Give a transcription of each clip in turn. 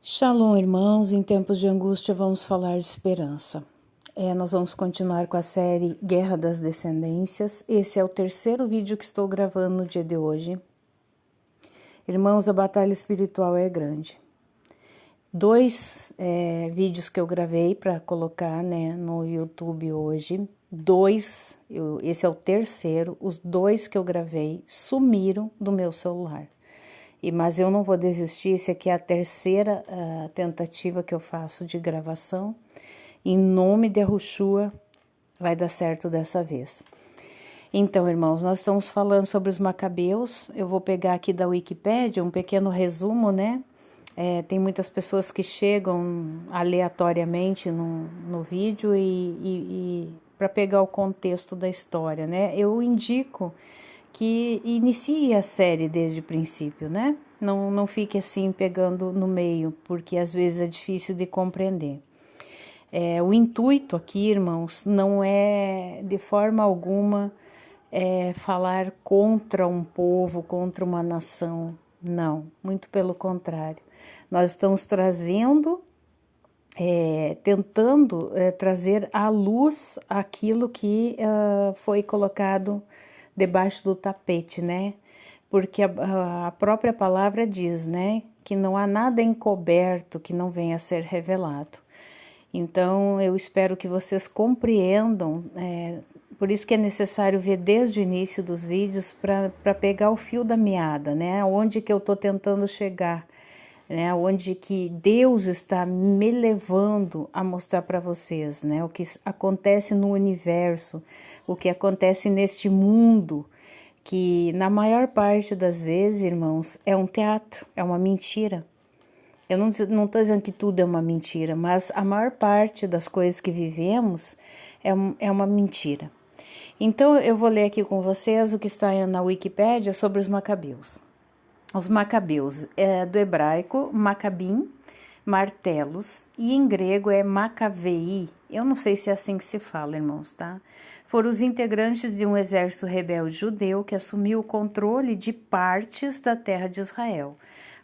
Shalom, irmãos. Em tempos de angústia vamos falar de esperança. Nós vamos continuar com a série Guerra das Descendências. Esse é o terceiro vídeo que estou gravando no dia de hoje. Irmãos, a batalha espiritual é grande. Dois vídeos que eu gravei para colocar no YouTube hoje. Esse é o terceiro. Os dois que eu gravei sumiram do meu celular. Mas eu não vou desistir, esse aqui é a terceira tentativa que eu faço de gravação. Em nome de Yahushua, vai dar certo dessa vez. Então, irmãos, nós estamos falando sobre os macabeus. Eu vou pegar aqui da Wikipédia um pequeno resumo, né? Tem muitas pessoas que chegam aleatoriamente no vídeo e para pegar o contexto da história, né? Eu indico que inicie a série desde o princípio, né? Não fique assim pegando no meio, porque às vezes é difícil de compreender. O intuito aqui, irmãos, não é de forma alguma falar contra um povo, contra uma nação, não, muito pelo contrário. Nós estamos trazendo, tentando trazer à luz aquilo que foi colocado debaixo do tapete, né? Porque a própria palavra diz, né? Que não há nada encoberto que não venha a ser revelado. Então, eu espero que vocês compreendam, por isso que é necessário ver desde o início dos vídeos para pegar o fio da meada, né? Onde que eu estou tentando chegar, né? Onde que Deus está me levando a mostrar para vocês, né? O que acontece no universo, o que acontece neste mundo, que na maior parte das vezes, irmãos, é um teatro, é uma mentira. Eu não estou dizendo que tudo é uma mentira, mas a maior parte das coisas que vivemos é uma mentira. Então, eu vou ler aqui com vocês o que está na Wikipédia sobre os macabeus. Os macabeus é do hebraico macabim, martelos, e em grego é macavei. Eu não sei se é assim que se fala, irmãos, tá? Foram os integrantes de um exército rebelde judeu que assumiu o controle de partes da terra de Israel,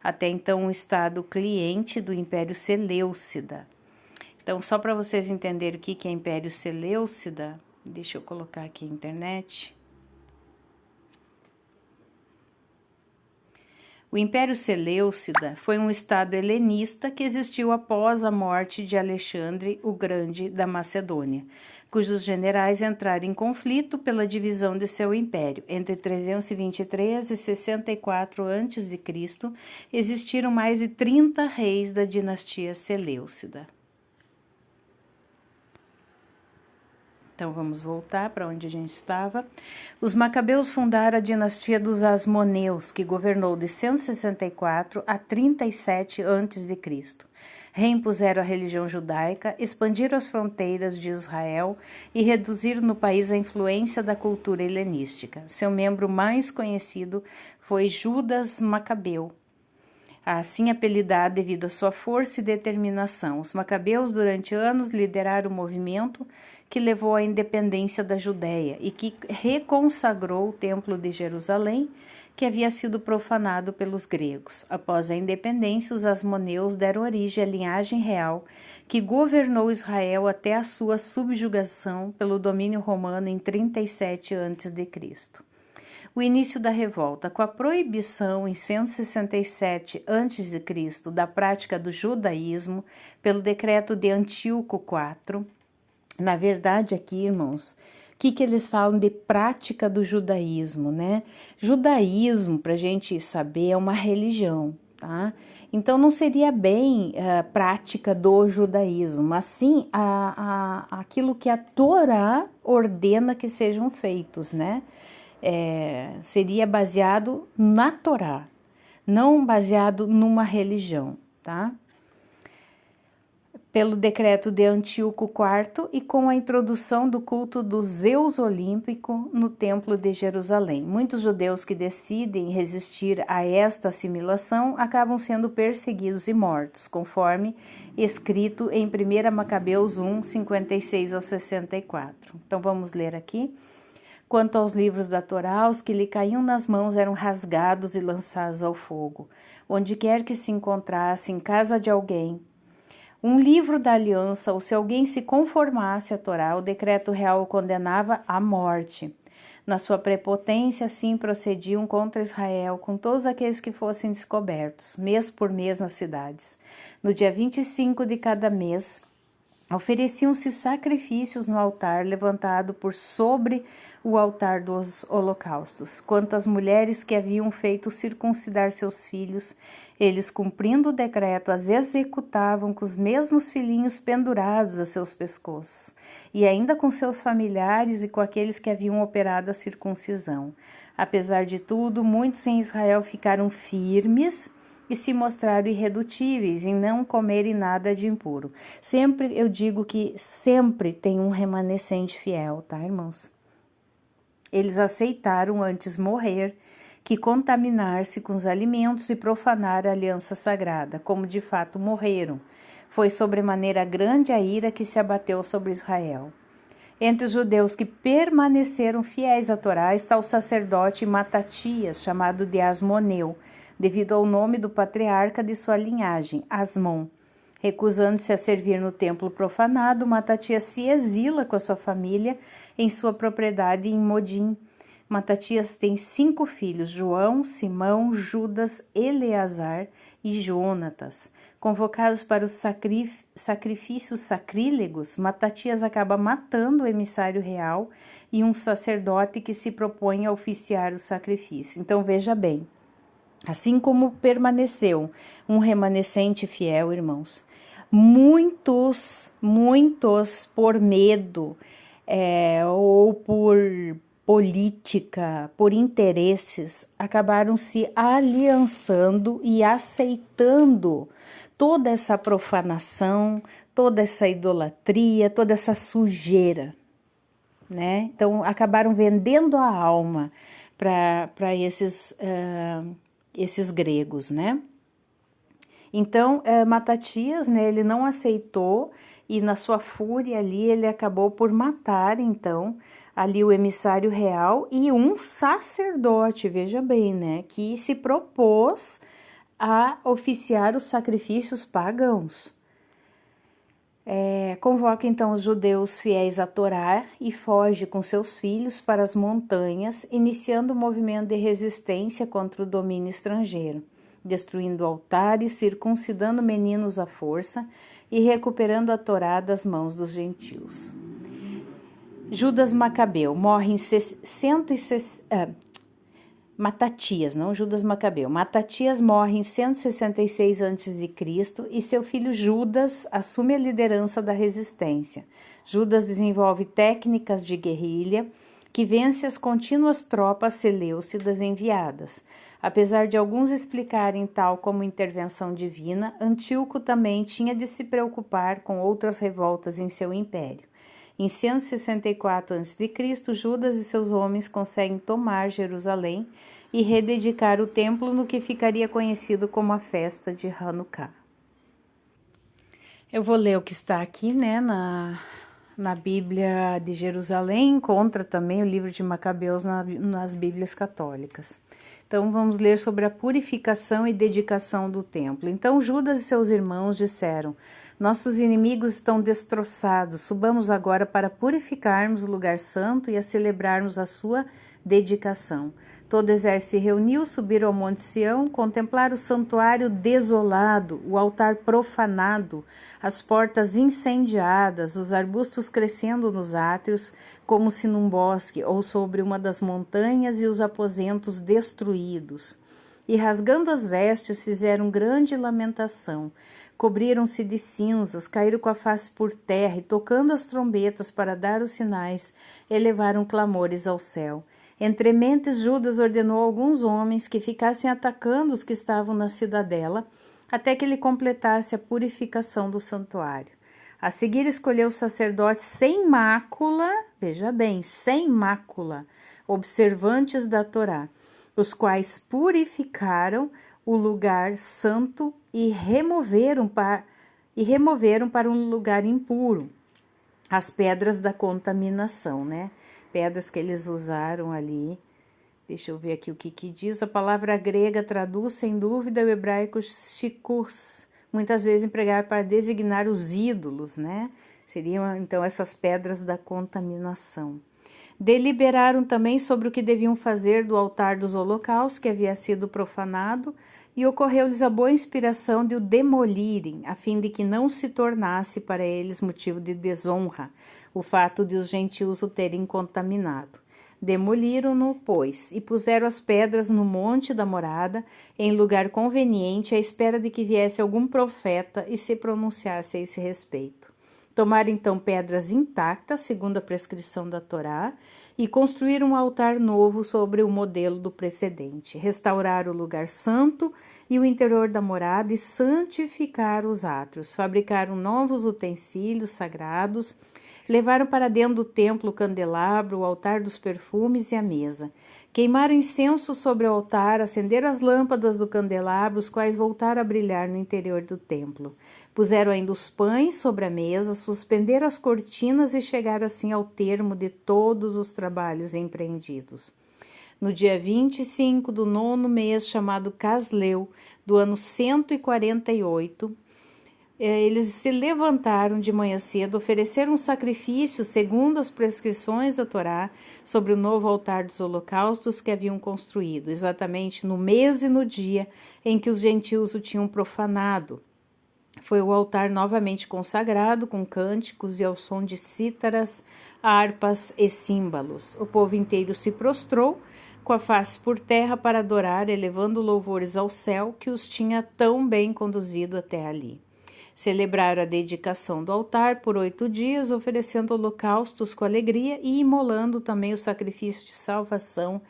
até então um estado cliente do Império Seleucida. Então, só para vocês entenderem o que é Império Seleucida, deixa eu colocar aqui na internet. O Império Seleucida foi um estado helenista que existiu após a morte de Alexandre o Grande da Macedônia, cujos generais entraram em conflito pela divisão de seu império. Entre 323 e 64 a.C., existiram mais de 30 reis da dinastia Seleucida. Então, vamos voltar para onde a gente estava. Os macabeus fundaram a dinastia dos Asmoneus, que governou de 164 a 37 a.C. Reimpuseram a religião judaica, expandiram as fronteiras de Israel e reduziram no país a influência da cultura helenística. Seu membro mais conhecido foi Judas Macabeu, assim apelidado devido à sua força e determinação. Os macabeus, durante anos, lideraram o movimento que levou à independência da Judéia e que reconsagrou o Templo de Jerusalém, que havia sido profanado pelos gregos. Após a independência, os asmoneus deram origem à linhagem real que governou Israel até a sua subjugação pelo domínio romano em 37 a.C. O início da revolta, com a proibição em 167 a.C. da prática do judaísmo pelo decreto de Antíoco IV. Na verdade, aqui, irmãos, o que eles falam de prática do judaísmo, né? Judaísmo, para a gente saber, é uma religião, tá? Então, não seria bem a prática do judaísmo, mas sim aquilo que a Torá ordena que sejam feitos, né? Seria baseado na Torá, não baseado numa religião, tá? Pelo decreto de Antíoco IV e com a introdução do culto do Zeus Olímpico no Templo de Jerusalém. Muitos judeus que decidem resistir a esta assimilação acabam sendo perseguidos e mortos, conforme escrito em 1 Macabeus 1, 56 ao 64. Então vamos ler aqui. Quanto aos livros da Torá, os que lhe caíam nas mãos eram rasgados e lançados ao fogo. Onde quer que se encontrasse, em casa de alguém, um livro da aliança, ou se alguém se conformasse à Torá, o decreto real o condenava à morte. Na sua prepotência, assim procediam contra Israel, com todos aqueles que fossem descobertos, mês por mês nas cidades. No dia 25 de cada mês, ofereciam-se sacrifícios no altar levantado por sobre o altar dos holocaustos. Quanto às mulheres que haviam feito circuncidar seus filhos, eles, cumprindo o decreto, as executavam com os mesmos filhinhos pendurados a seus pescoços, e ainda com seus familiares e com aqueles que haviam operado a circuncisão. Apesar de tudo, muitos em Israel ficaram firmes e se mostraram irredutíveis em não comerem nada de impuro. Sempre eu digo que sempre tem um remanescente fiel, tá, irmãos? Eles aceitaram antes morrer que contaminar-se com os alimentos e profanar a aliança sagrada, como de fato morreram. Foi sobremaneira grande a ira que se abateu sobre Israel. Entre os judeus que permaneceram fiéis à Torá está o sacerdote Matatias, chamado de Asmoneu, devido ao nome do patriarca de sua linhagem, Asmon. Recusando-se a servir no templo profanado, Matatias se exila com a sua família em sua propriedade em Modim. Matatias tem 5 filhos, João, Simão, Judas, Eleazar e Jonatas. Convocados para os sacrifícios sacrílegos, Matatias acaba matando o emissário real e um sacerdote que se propõe a oficiar o sacrifício. Então veja bem, assim como permaneceu um remanescente fiel, irmãos, muitos por medo ou por política, por interesses, acabaram se aliançando e aceitando toda essa profanação, toda essa idolatria, toda essa sujeira, né? Então, acabaram vendendo a alma para esses gregos, né? Então, Matatias, né, ele não aceitou e na sua fúria ali ele acabou por matar, então, ali o emissário real e um sacerdote, veja bem, né, que se propôs a oficiar os sacrifícios pagãos. Convoca então os judeus fiéis à Torá e foge com seus filhos para as montanhas, iniciando o movimento de resistência contra o domínio estrangeiro, destruindo altares, circuncidando meninos à força e recuperando a Torá das mãos dos gentios. Judas Macabeu morre em Matatias, não Judas Macabeu. Matatias morre em 166 a.C. e seu filho Judas assume a liderança da resistência. Judas desenvolve técnicas de guerrilha que vence as contínuas tropas seleucidas enviadas. Apesar de alguns explicarem tal como intervenção divina, Antíoco também tinha de se preocupar com outras revoltas em seu império. Em 164 a.C., Judas e seus homens conseguem tomar Jerusalém e rededicar o templo no que ficaria conhecido como a festa de Hanukkah. Eu vou ler o que está aqui, né, na Bíblia de Jerusalém, encontra também o livro de Macabeus nas Bíblias católicas. Então, vamos ler sobre a purificação e dedicação do templo. Então, Judas e seus irmãos disseram: nossos inimigos estão destroçados, subamos agora para purificarmos o lugar santo e a celebrarmos a sua dedicação. Todo o exército se reuniu, subiram ao Monte Sião, contemplaram o santuário desolado, o altar profanado, as portas incendiadas, os arbustos crescendo nos átrios, como se num bosque ou sobre uma das montanhas, e os aposentos destruídos. E rasgando as vestes, fizeram grande lamentação. Cobriram-se de cinzas, caíram com a face por terra e, tocando as trombetas para dar os sinais, elevaram clamores ao céu. Entre mentes, Judas ordenou a alguns homens que ficassem atacando os que estavam na cidadela, até que ele completasse a purificação do santuário. A seguir, escolheu sacerdotes sem mácula, veja bem, sem mácula, observantes da Torá, os quais purificaram o lugar santo e removeram para um lugar impuro as pedras da contaminação, né? pedras que eles usaram ali. Deixa eu ver aqui o que diz. A palavra grega traduz, sem dúvida, o hebraico shikurs, muitas vezes empregado para designar os ídolos, né? Seriam, então, essas pedras da contaminação. Deliberaram também sobre o que deviam fazer do altar dos holocaustos, que havia sido profanado, e ocorreu-lhes a boa inspiração de o demolirem, a fim de que não se tornasse para eles motivo de desonra o fato de os gentios o terem contaminado. Demoliram-no, pois, e puseram as pedras no monte da morada, em lugar conveniente, à espera de que viesse algum profeta e se pronunciasse a esse respeito. Tomaram então pedras intactas, segundo a prescrição da Torá, e construíram um altar novo sobre o modelo do precedente. Restauraram o lugar santo e o interior da morada e santificaram os átrios. Fabricaram novos utensílios sagrados. Levaram para dentro do templo o candelabro, o altar dos perfumes e a mesa. Queimaram incenso sobre o altar, acenderam as lâmpadas do candelabro, os quais voltaram a brilhar no interior do templo. Puseram ainda os pães sobre a mesa, suspenderam as cortinas e chegaram assim ao termo de todos os trabalhos empreendidos. No dia 25 do 9º mês, chamado Casleu, do ano 148, eles se levantaram de manhã cedo, ofereceram um sacrifício segundo as prescrições da Torá sobre o novo altar dos holocaustos que haviam construído, exatamente no mês e no dia em que os gentios o tinham profanado. Foi o altar novamente consagrado com cânticos e ao som de cítaras, harpas e címbalos. O povo inteiro se prostrou, com a face por terra, para adorar, elevando louvores ao céu que os tinha tão bem conduzido até ali. Celebraram a dedicação do altar por 8 dias, oferecendo holocaustos com alegria e imolando também o sacrifício de salvação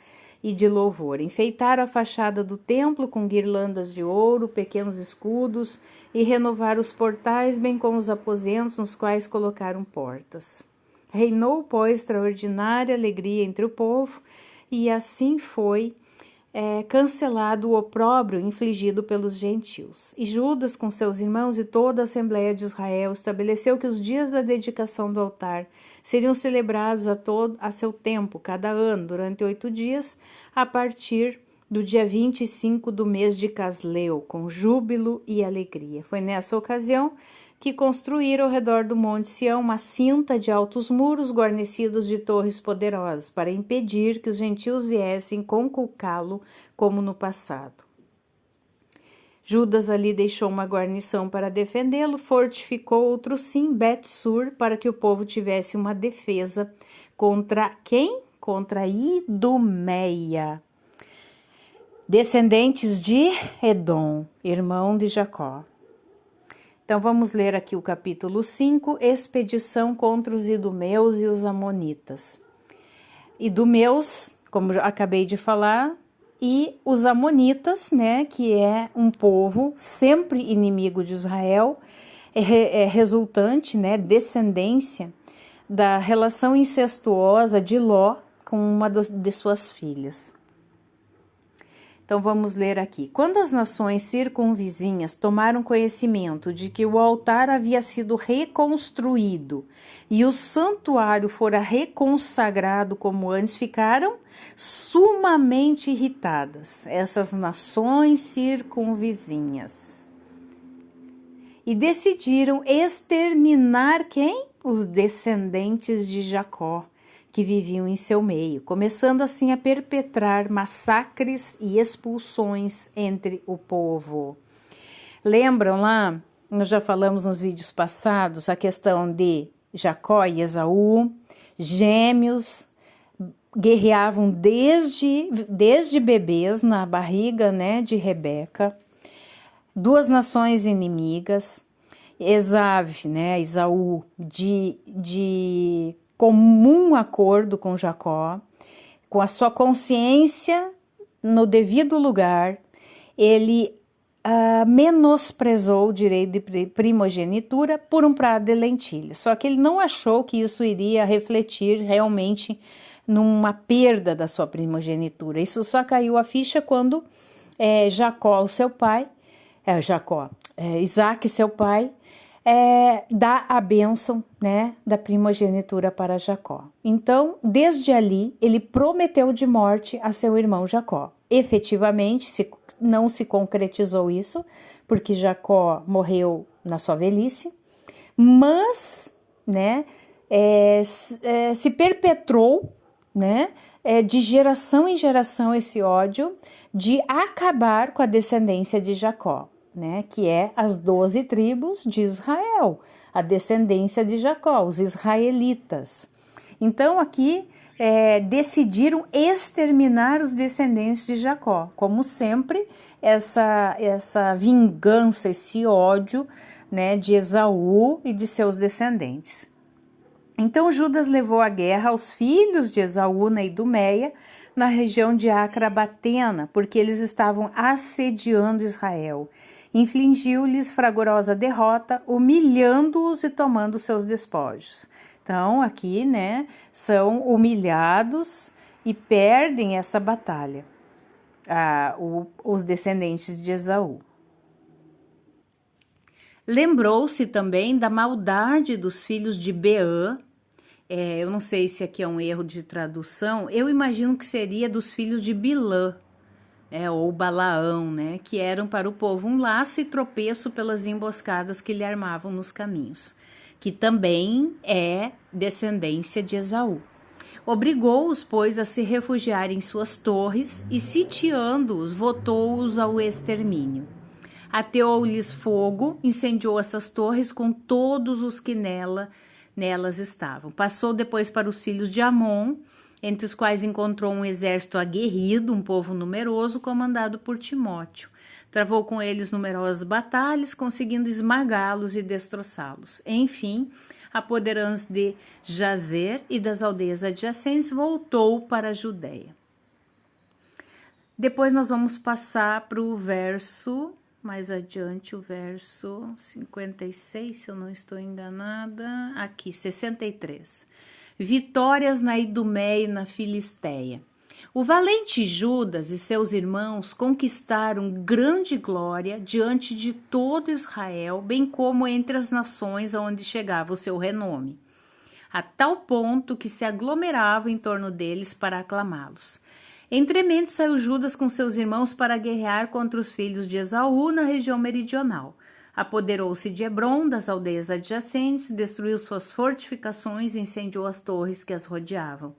e de louvor. Enfeitaram a fachada do templo com guirlandas de ouro, pequenos escudos, e renovaram os portais, bem como os aposentos nos quais colocaram portas. Reinou, pois, extraordinária alegria entre o povo, e assim foi cancelado o opróbrio infligido pelos gentios. E Judas, com seus irmãos e toda a Assembleia de Israel, estabeleceu que os dias da dedicação do altar seriam celebrados a seu tempo, cada ano, durante 8 dias, a partir do dia 25 do mês de Casleu, com júbilo e alegria. Foi nessa ocasião que construíram ao redor do Monte Sião uma cinta de altos muros guarnecidos de torres poderosas, para impedir que os gentios viessem conculcá-lo como no passado. Judas ali deixou uma guarnição para defendê-lo, fortificou outro sim, Bet-Sur, para que o povo tivesse uma defesa contra quem? Contra Idumeia, descendentes de Edom, irmão de Jacó. Então, vamos ler aqui o capítulo 5, expedição contra os idumeus e os amonitas. Idumeus, como eu acabei de falar, e os amonitas, né, que é um povo sempre inimigo de Israel, resultante, né, descendência da relação incestuosa de Ló com uma de suas filhas. Então vamos ler aqui. Quando as nações circunvizinhas tomaram conhecimento de que o altar havia sido reconstruído e o santuário fora reconsagrado como antes, ficaram sumamente irritadas, essas nações circunvizinhas, e decidiram exterminar quem? Os descendentes de Jacó, que viviam em seu meio, começando assim a perpetrar massacres e expulsões entre o povo. Lembram lá, nós já falamos nos vídeos passados, a questão de Jacó e Esaú, gêmeos, guerreavam desde bebês na barriga, né, de Rebeca, duas nações inimigas, Esaú, de comum acordo com Jacó, com a sua consciência no devido lugar, ele menosprezou o direito de primogenitura por um prato de lentilhas. Só que ele não achou que isso iria refletir realmente numa perda da sua primogenitura. Isso só caiu a ficha quando Isaac, seu pai, dá a bênção, né, da primogenitura para Jacó. Então, desde ali, ele prometeu de morte a seu irmão Jacó. Efetivamente, não se concretizou isso, porque Jacó morreu na sua velhice, mas, né, se perpetuou, né, de geração em geração esse ódio de acabar com a descendência de Jacó, né, que é as 12 tribos de Israel, a descendência de Jacó, os israelitas. Então aqui decidiram exterminar os descendentes de Jacó, como sempre essa vingança, esse ódio, né, de Esaú e de seus descendentes. Então Judas levou à guerra aos filhos de Esaú na Idumeia, na região de Acrabatena, porque eles estavam assediando Israel. Infligiu-lhes fragorosa derrota, humilhando-os e tomando seus despojos. Então aqui, né, são humilhados e perdem essa batalha, os descendentes de Esaú. Lembrou-se também da maldade dos filhos de Beã. Eu não sei se aqui é um erro de tradução, eu imagino que seria dos filhos de Bilã, ou Balaão, né, que eram para o povo um laço e tropeço pelas emboscadas que lhe armavam nos caminhos, que também é descendência de Esaú. Obrigou-os, pois, a se refugiar em suas torres e, sitiando-os, votou-os ao extermínio. Ateou-lhes fogo, incendiou essas torres com todos os que nelas estavam. Passou depois para os filhos de Amon, entre os quais encontrou um exército aguerrido, um povo numeroso, comandado por Timóteo. Travou com eles numerosas batalhas, conseguindo esmagá-los e destroçá-los. Enfim, apoderando-se de Jazer e das aldeias adjacentes, voltou para a Judéia. Depois nós vamos passar para o verso... mais adiante, o verso 56, se eu não estou enganada, aqui, 63. Vitórias na Idumeia e na Filisteia. O valente Judas e seus irmãos conquistaram grande glória diante de todo Israel, bem como entre as nações aonde chegava o seu renome, a tal ponto que se aglomeravam em torno deles para aclamá-los. Entremente saiu Judas com seus irmãos para guerrear contra os filhos de Esaú na região meridional. Apoderou-se de Hebrom, das aldeias adjacentes, destruiu suas fortificações e incendiou as torres que as rodeavam.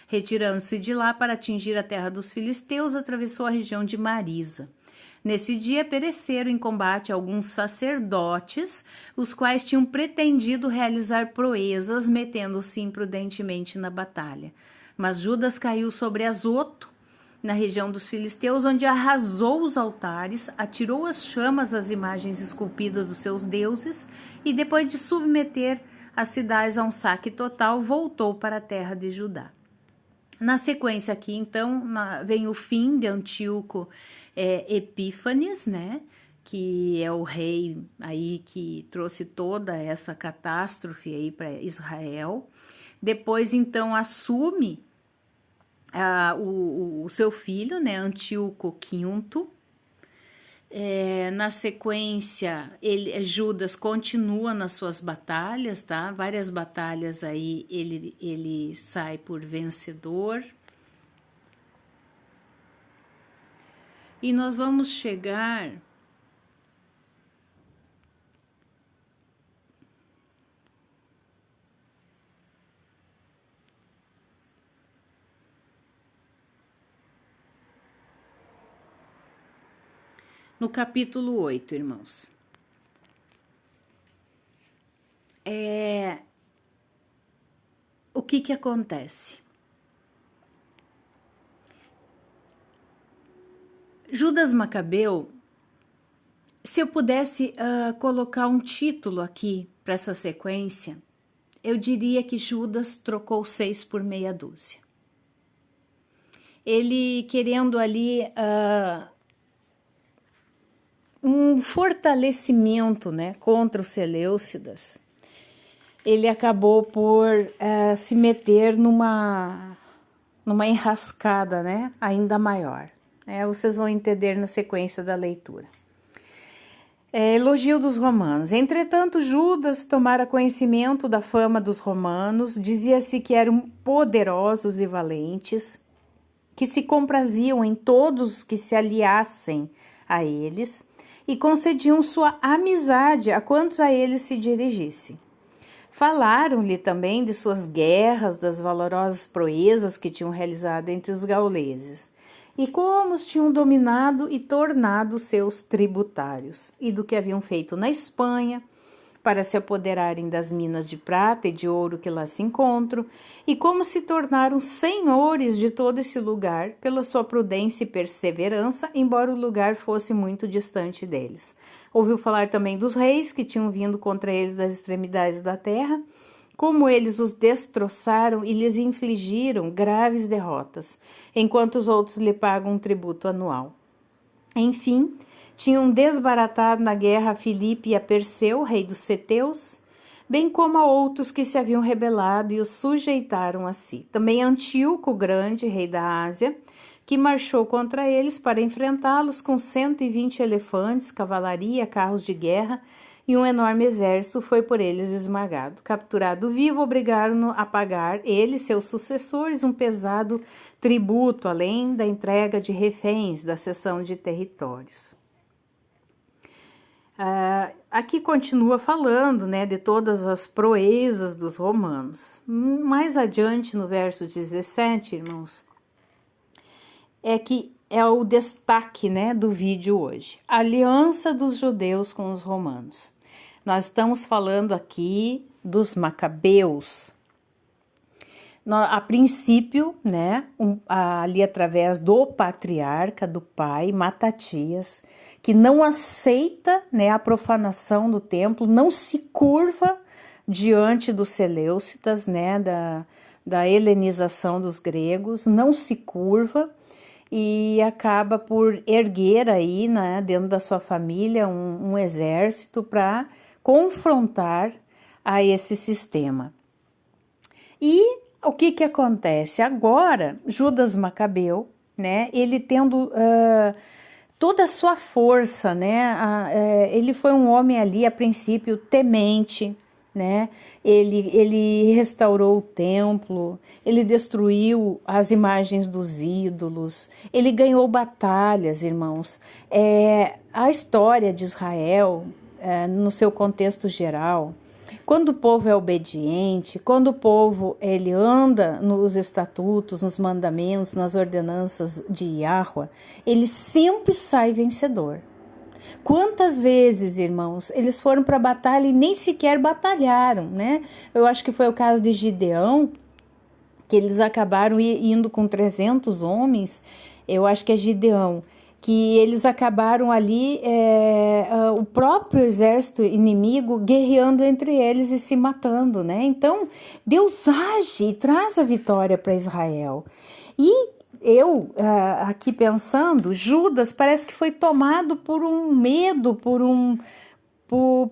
Retirando-se de lá para atingir a terra dos filisteus, atravessou a região de Marisa. Nesse dia pereceram em combate alguns sacerdotes, os quais tinham pretendido realizar proezas, metendo-se imprudentemente na batalha. Mas Judas caiu sobre Azoto, na região dos filisteus, onde arrasou os altares, atirou as chamas às imagens esculpidas dos seus deuses e, depois de submeter as cidades a um saque total, voltou para a terra de Judá. Na sequência aqui, então, vem o fim de Antíoco Epífanes, né, que é o rei aí que trouxe toda essa catástrofe aí para Israel. Depois, então, assume o seu filho, né, Antíoco V. Na sequência, Judas continua nas suas batalhas, tá? Várias batalhas aí ele sai por vencedor. E nós vamos chegar no capítulo 8, irmãos. O que acontece? Judas Macabeu, se eu pudesse colocar um título aqui para essa sequência, eu diria que Judas trocou 6 por meia dúzia. Ele querendo ali um fortalecimento, né, contra os Seleucidas, ele acabou por se meter numa enrascada, né, ainda maior. Vocês vão entender na sequência da leitura. Elogio dos romanos. Entretanto, Judas tomara conhecimento da fama dos romanos, dizia-se que eram poderosos e valentes, que se compraziam em todos que se aliassem a eles e concediam sua amizade a quantos a eles se dirigissem. Falaram-lhe também de suas guerras, das valorosas proezas que tinham realizado entre os gauleses, e como os tinham dominado e tornado seus tributários, e do que haviam feito na Espanha, para se apoderarem das minas de prata e de ouro que lá se encontram, e como se tornaram senhores de todo esse lugar pela sua prudência e perseverança, embora o lugar fosse muito distante deles. Ouviu falar também dos reis que tinham vindo contra eles das extremidades da terra, como eles os destroçaram e lhes infligiram graves derrotas, enquanto os outros lhe pagam um tributo anual. Enfim, tinham desbaratado na guerra a Filipe e a Perseu, rei dos Ceteus, bem como a outros que se haviam rebelado e os sujeitaram a si. Também Antíoco Grande, rei da Ásia, que marchou contra eles para enfrentá-los com 120 elefantes, cavalaria, carros de guerra, e um enorme exército foi por eles esmagado. Capturado vivo, obrigaram-no a pagar, ele e seus sucessores, um pesado tributo, além da entrega de reféns, da cessão de territórios. Aqui continua falando, né, de todas as proezas dos romanos. Mais adiante, no verso 17, irmãos, é o destaque, né, do vídeo hoje. A aliança dos judeus com os romanos. Nós estamos falando aqui dos macabeus. A princípio, né, ali através do patriarca, do pai, Matatias, que não aceita, né, a profanação do templo, não se curva diante dos seleucidas, né, da helenização dos gregos, não se curva e acaba por erguer aí, né, dentro da sua família um exército para confrontar a esse sistema. E o que acontece? Agora, Judas Macabeu, né, ele tendo toda a sua força, né, ele foi um homem ali, a princípio, temente, né, ele restaurou o templo, ele destruiu as imagens dos ídolos, ele ganhou batalhas, irmãos. A história de Israel, no seu contexto geral, quando o povo é obediente, quando o povo ele anda nos estatutos, nos mandamentos, nas ordenanças de Yahweh, ele sempre sai vencedor. Quantas vezes, irmãos, eles foram para a batalha e nem sequer batalharam, né? Eu acho que foi o caso de Gideão, que eles acabaram indo com 300 homens, eu acho que é Gideão, que eles acabaram ali, o próprio exército inimigo guerreando entre eles e se matando, né? Então, Deus age e traz a vitória para Israel. E eu, aqui pensando, Judas parece que foi tomado por um medo,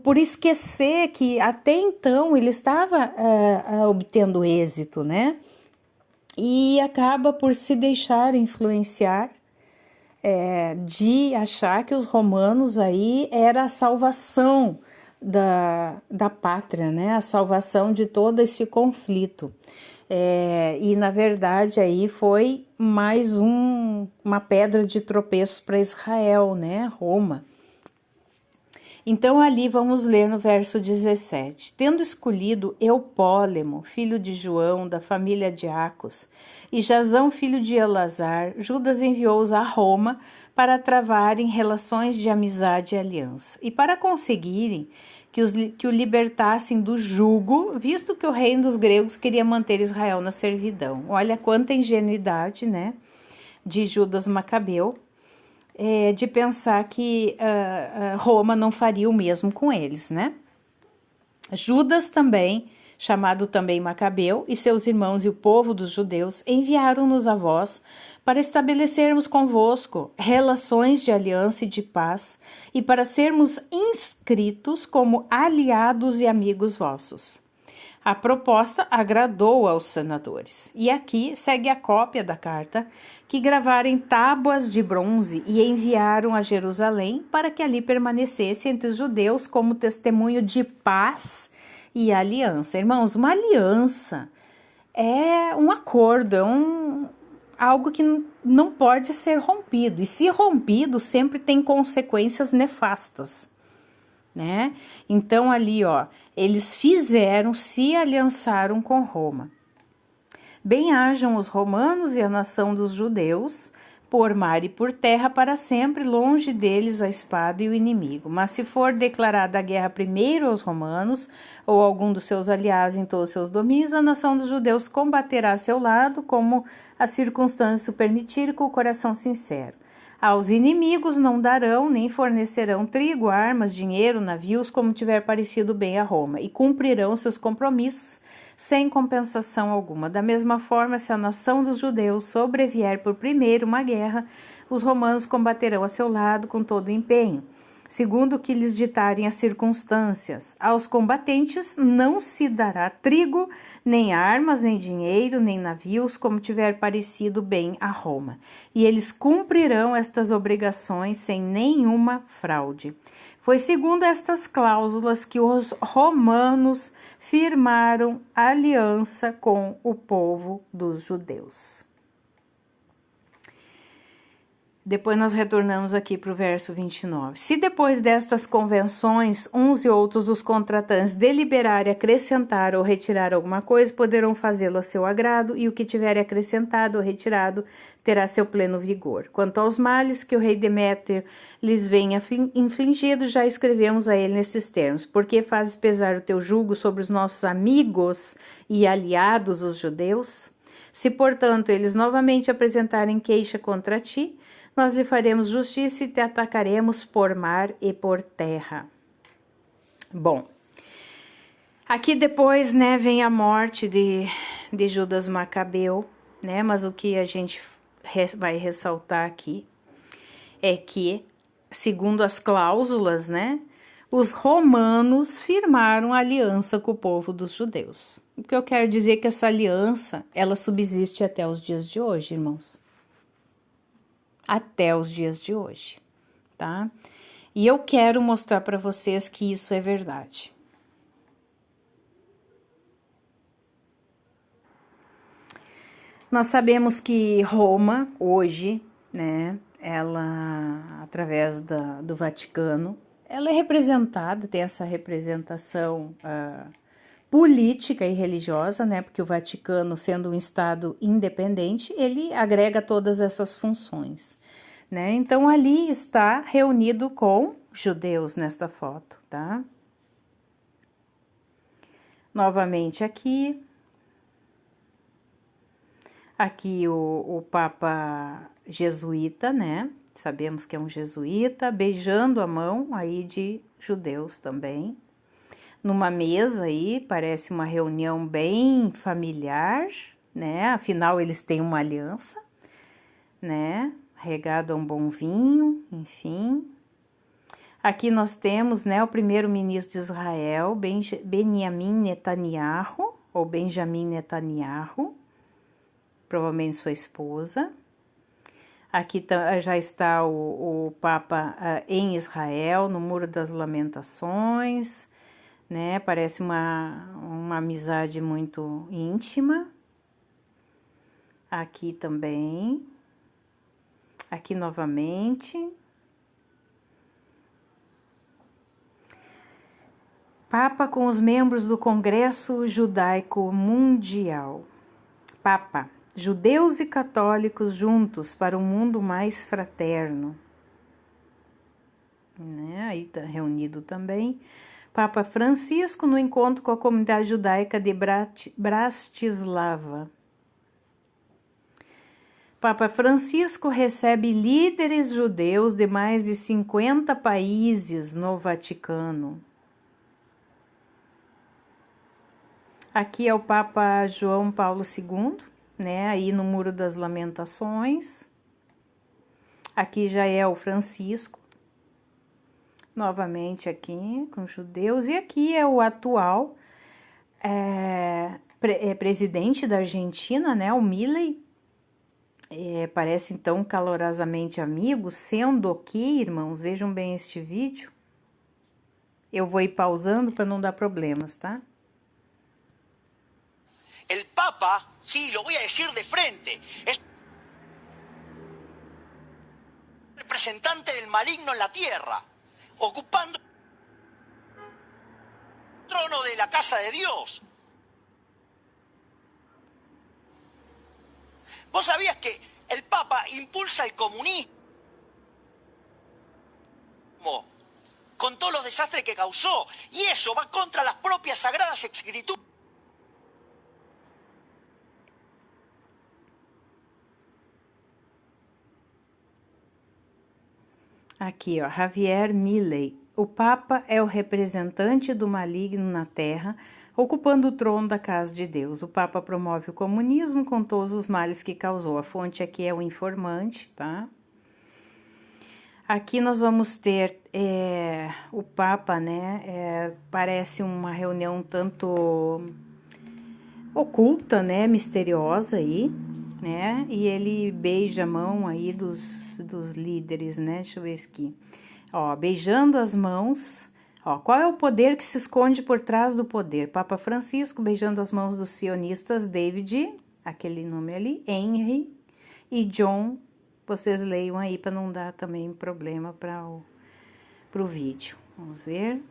por esquecer que até então ele estava obtendo êxito, né? E acaba por se deixar influenciar, de achar que os romanos aí era a salvação da pátria, né? A salvação de todo esse conflito. E na verdade aí foi mais uma pedra de tropeço para Israel, né? Roma. Então ali vamos ler no verso 17. Tendo escolhido Eupólemo, filho de João, da família de Acos, e Jasão, filho de Elazar, Judas enviou-os a Roma para travarem relações de amizade e aliança, e para conseguirem que o libertassem do jugo, visto que o reino dos gregos queria manter Israel na servidão. Olha quanta ingenuidade, né, de Judas Macabeu, de pensar que Roma não faria o mesmo com eles, né? Judas também, chamado também Macabeu, e seus irmãos e o povo dos judeus enviaram-nos a vós para estabelecermos convosco relações de aliança e de paz e para sermos inscritos como aliados e amigos vossos. A proposta agradou aos senadores. E aqui segue a cópia da carta, que gravaram em tábuas de bronze e enviaram a Jerusalém para que ali permanecesse entre os judeus como testemunho de paz e aliança. Irmãos, uma aliança é um acordo, algo que não pode ser rompido. E se rompido, sempre tem consequências nefastas, né? Então ali, ó, eles se aliançaram com Roma. Bem-hajam os romanos e a nação dos judeus, por mar e por terra, para sempre, longe deles a espada e o inimigo. Mas se for declarada a guerra primeiro aos romanos, ou algum dos seus aliados em todos os seus domínios, a nação dos judeus combaterá a seu lado, como as circunstâncias o permitirem, com o coração sincero. Aos inimigos não darão, nem fornecerão trigo, armas, dinheiro, navios, como tiver parecido bem a Roma, e cumprirão seus compromissos sem compensação alguma. Da mesma forma, se a nação dos judeus sobrevier por primeiro uma guerra, os romanos combaterão a seu lado com todo o empenho, segundo o que lhes ditarem as circunstâncias. Aos combatentes não se dará trigo, nem armas, nem dinheiro, nem navios, como tiver parecido bem a Roma. E eles cumprirão estas obrigações sem nenhuma fraude. Foi segundo estas cláusulas que os romanos firmaram aliança com o povo dos judeus. Depois nós retornamos aqui para o verso 29. Se depois destas convenções, uns e outros dos contratantes deliberarem acrescentar ou retirar alguma coisa, poderão fazê-lo a seu agrado, e o que tiver acrescentado ou retirado terá seu pleno vigor. Quanto aos males que o rei Demétrio lhes venha infligido, já escrevemos a ele nesses termos. Porque fazes pesar o teu jugo sobre os nossos amigos e aliados, os judeus? Se, portanto, eles novamente apresentarem queixa contra ti, nós lhe faremos justiça e te atacaremos por mar e por terra. Bom, aqui depois, né, vem a morte de Judas Macabeu, né, mas o que a gente vai ressaltar aqui é que, segundo as cláusulas, né, os romanos firmaram aliança com o povo dos judeus. O que eu quero dizer é que essa aliança, ela subsiste até os dias de hoje, irmãos. Até os dias de hoje, tá? E eu quero mostrar para vocês que isso é verdade. Nós sabemos que Roma, hoje, né, ela, através do Vaticano, ela é representada, tem essa representação política e religiosa, né, porque o Vaticano, sendo um estado independente, ele agrega todas essas funções, né? Então ali está reunido com judeus nesta foto, tá? Novamente aqui o Papa jesuíta, né? Sabemos que é um jesuíta, beijando a mão aí de judeus também. Numa mesa aí, parece uma reunião bem familiar, né? Afinal, eles têm uma aliança, né? Regado a um bom vinho, enfim. Aqui nós temos, né, o primeiro-ministro de Israel, Benjamin Netanyahu, ou Benjamin Netanyahu, provavelmente sua esposa. Aqui já está o Papa em Israel, no Muro das Lamentações, né? Parece uma amizade muito íntima. Aqui também. Aqui novamente. Papa com os membros do Congresso Judaico Mundial. Papa, judeus e católicos juntos para um mundo mais fraterno. Né? Aí está reunido também. Papa Francisco no encontro com a comunidade judaica de Bratislava. Papa Francisco recebe líderes judeus de mais de 50 países no Vaticano. Aqui é o Papa João Paulo II, né? Aí no Muro das Lamentações. Aqui já é o Francisco. Novamente aqui com judeus. E aqui é o atual presidente da Argentina, né, o Milei, parece então calorosamente amigo, sendo que, irmãos, vejam bem este vídeo. Eu vou ir pausando para não dar problemas, tá? El Papa, sí, lo voy a decir de frente, es representante del maligno en la tierra, ocupando el trono de la casa de Dios. ¿Vos sabías que el Papa impulsa el comunismo con todos los desastres que causó? Y eso va contra las propias sagradas escrituras. Aqui, ó, Javier Milei. O Papa é o representante do maligno na Terra, ocupando o trono da casa de Deus. O Papa promove o comunismo com todos os males que causou. A fonte aqui é o Informante, tá? Aqui nós vamos ter o Papa, né? Parece uma reunião tanto oculta, né? Misteriosa aí, né? E ele beija a mão aí dos líderes, né? Deixa eu ver aqui. Ó, beijando as mãos. Ó, qual é o poder que se esconde por trás do poder? Papa Francisco beijando as mãos dos sionistas David, aquele nome ali, Henry e John. Vocês leiam aí para não dar também problema para o vídeo. Vamos ver.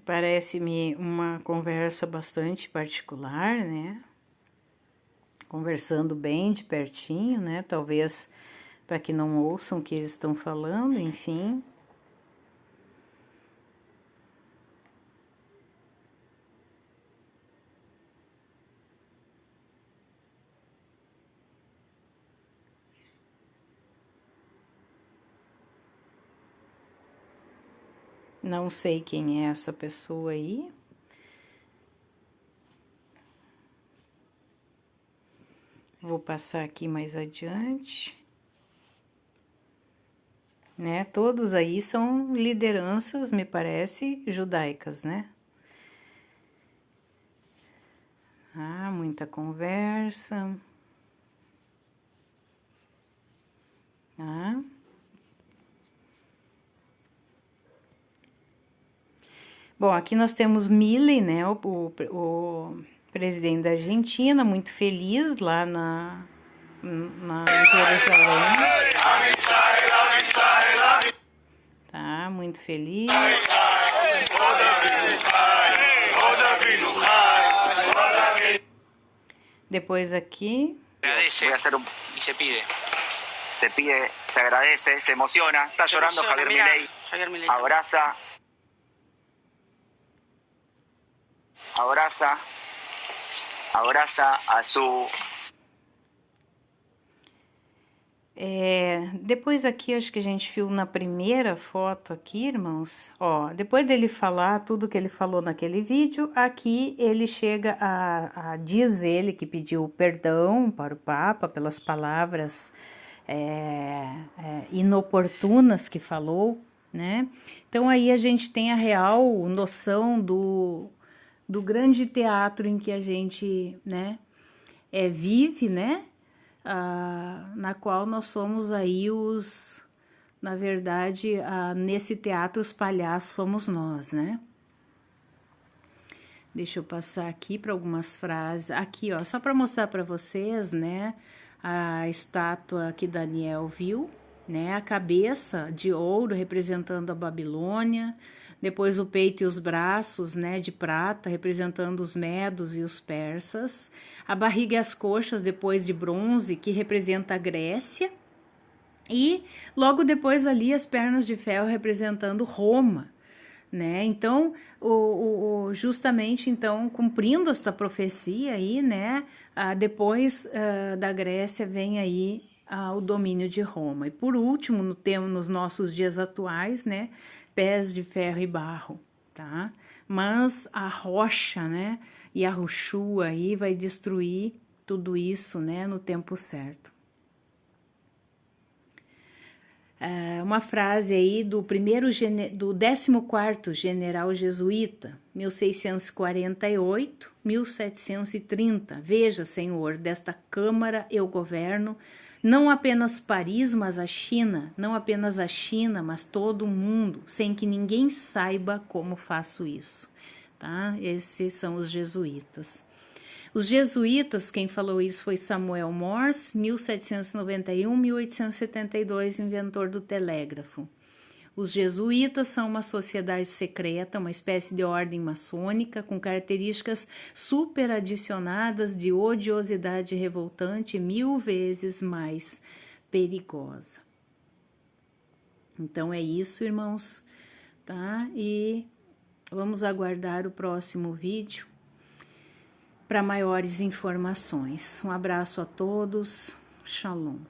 Parece-me uma conversa bastante particular, né? Conversando bem de pertinho, né? Talvez para que não ouçam o que eles estão falando, enfim. Não sei quem é essa pessoa aí. Vou passar aqui mais adiante. Né? Todos aí são lideranças, me parece, judaicas, né? Ah, muita conversa. Ah. Bom, aqui nós temos Milei, né, o presidente da Argentina, muito feliz lá em Jerusalém. Tá, muito feliz. Depois aqui. Y se pide. Se pide, se agradece, se emociona. Está llorando Javier Milei. Abraza. Abraza a su... Depois aqui, acho que a gente viu na primeira foto aqui, irmãos, ó, depois dele falar tudo que ele falou naquele vídeo, aqui ele chega diz ele que pediu perdão para o Papa pelas palavras inoportunas que falou, né? Então aí a gente tem a real noção do grande teatro em que a gente, né, vive, né, na qual nós somos aí na verdade, nesse teatro os palhaços somos nós, né. Deixa eu passar aqui para algumas frases, aqui ó, só para mostrar para vocês, né, a estátua que Daniel viu, né, a cabeça de ouro representando a Babilônia, depois o peito e os braços, né, de prata, representando os medos e os persas, a barriga e as coxas depois de bronze, que representa a Grécia, e logo depois ali as pernas de ferro representando Roma, né? Então, justamente então cumprindo esta profecia aí, né? Depois da Grécia vem aí o domínio de Roma. E por último, nos nossos dias atuais, né? Pés de ferro e barro, tá? Mas a rocha, né? E a Rochua aí vai destruir tudo isso, né? No tempo certo. Uma frase aí do 14º general jesuíta, 1648, 1730. Veja, Senhor, desta Câmara eu governo, não apenas Paris, mas a China, não apenas a China, mas todo o mundo, sem que ninguém saiba como faço isso, tá? Esses são os jesuítas. Os jesuítas, quem falou isso foi Samuel Morse, 1791-1872, inventor do telégrafo. Os jesuítas são uma sociedade secreta, uma espécie de ordem maçônica com características superadicionadas de odiosidade revoltante 1000 vezes mais perigosa. Então é isso, irmãos, tá? E vamos aguardar o próximo vídeo para maiores informações. Um abraço a todos. Shalom.